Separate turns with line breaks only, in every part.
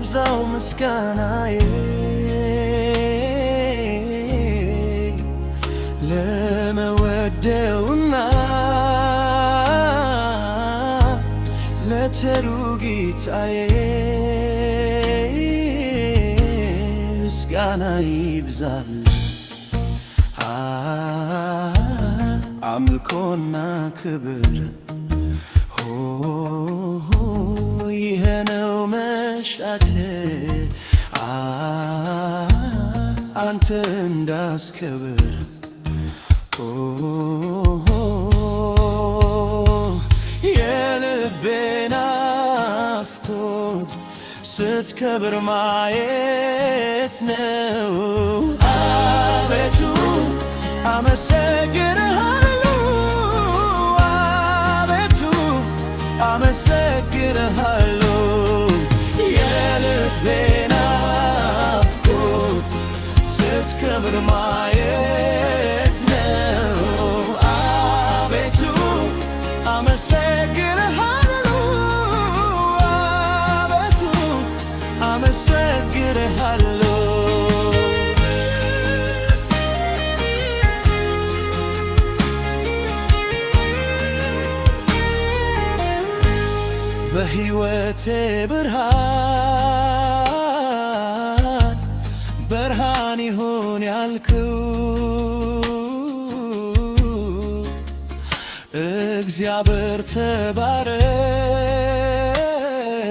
ላብዛው ምስጋናዬ ለመወደውና ለቸሩ ጌታዬ ምስጋና ይብዛል። አምልኮና ክብር ይሄ ነው መሻቴ አንተ እንዳስከብር የልቤ ናፍቆት ስትከብር ማየት ነው። አቤቱ አመሰግንሃለሁ፣ አቤቱ አመሰግንሃለሁ። የልቤ ናፍቆት ስትከብር ማየት ነው። አቤቱ አመሰግንሃለሁ፣ አቤቱ አመሰግንሃለሁ። በሕይወቴ ብርሃን ይሁን ያልከው እግዚአብሔር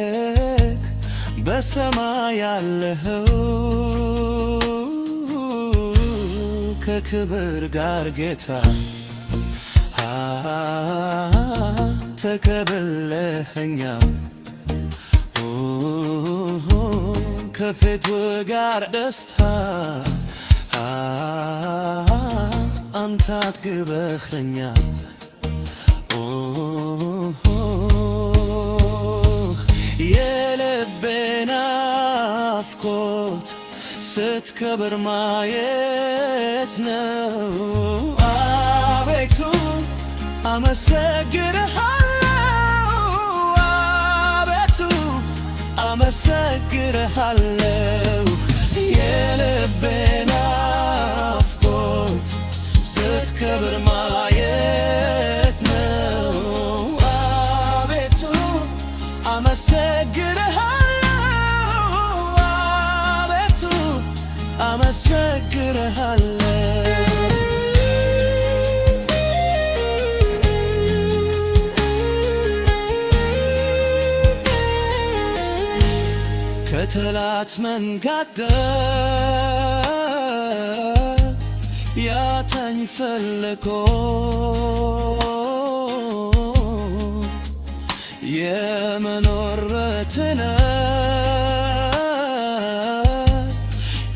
ተባረክ። በሰማይ ያለኸው ከክብር ጋር ጌታ ተቀበለኸኛል። ከፊት ጋር ደስታ አንተ አጥግበኸኛል። የልቤ ናፍቆት ስትከብር ማየት ነው። አቤቱ አመሰግንሃለሁ፣ አቤቱ አመሰግንሃለሁ። የልቤ ናፍቆት ስትከብር ማየት ነው። አቤቱ አመሰግንሃለሁ፣ አቤቱ አመሰግንሃለሁ። ከጠላት መንጋጋ ያተኝ ፈልጎ የመኖር ረትነ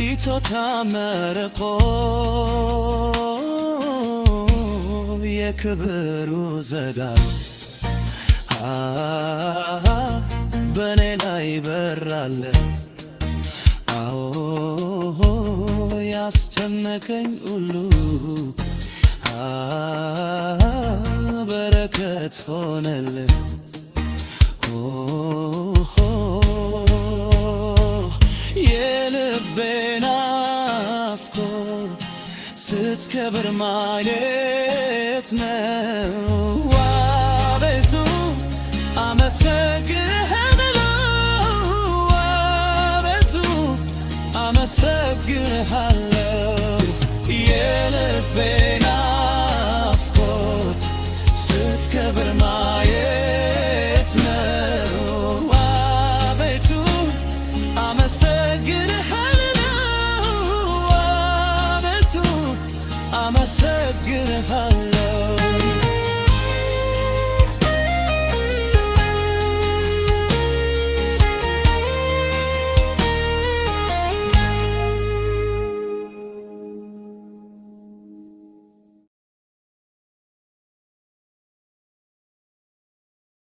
ኢቶታ መርቆ የክብሩ ዘጋር በኔ ላይ በራለ። አዎ ያስጨነቀኝ ሁሉ በረከት ሆነልህ። የልቤ ናፍቆት ስትከብር ማየት ነው። አቤቱ አመሰግንሃለሁ፣ አቤቱ አመሰግንሃለሁ። የልቤ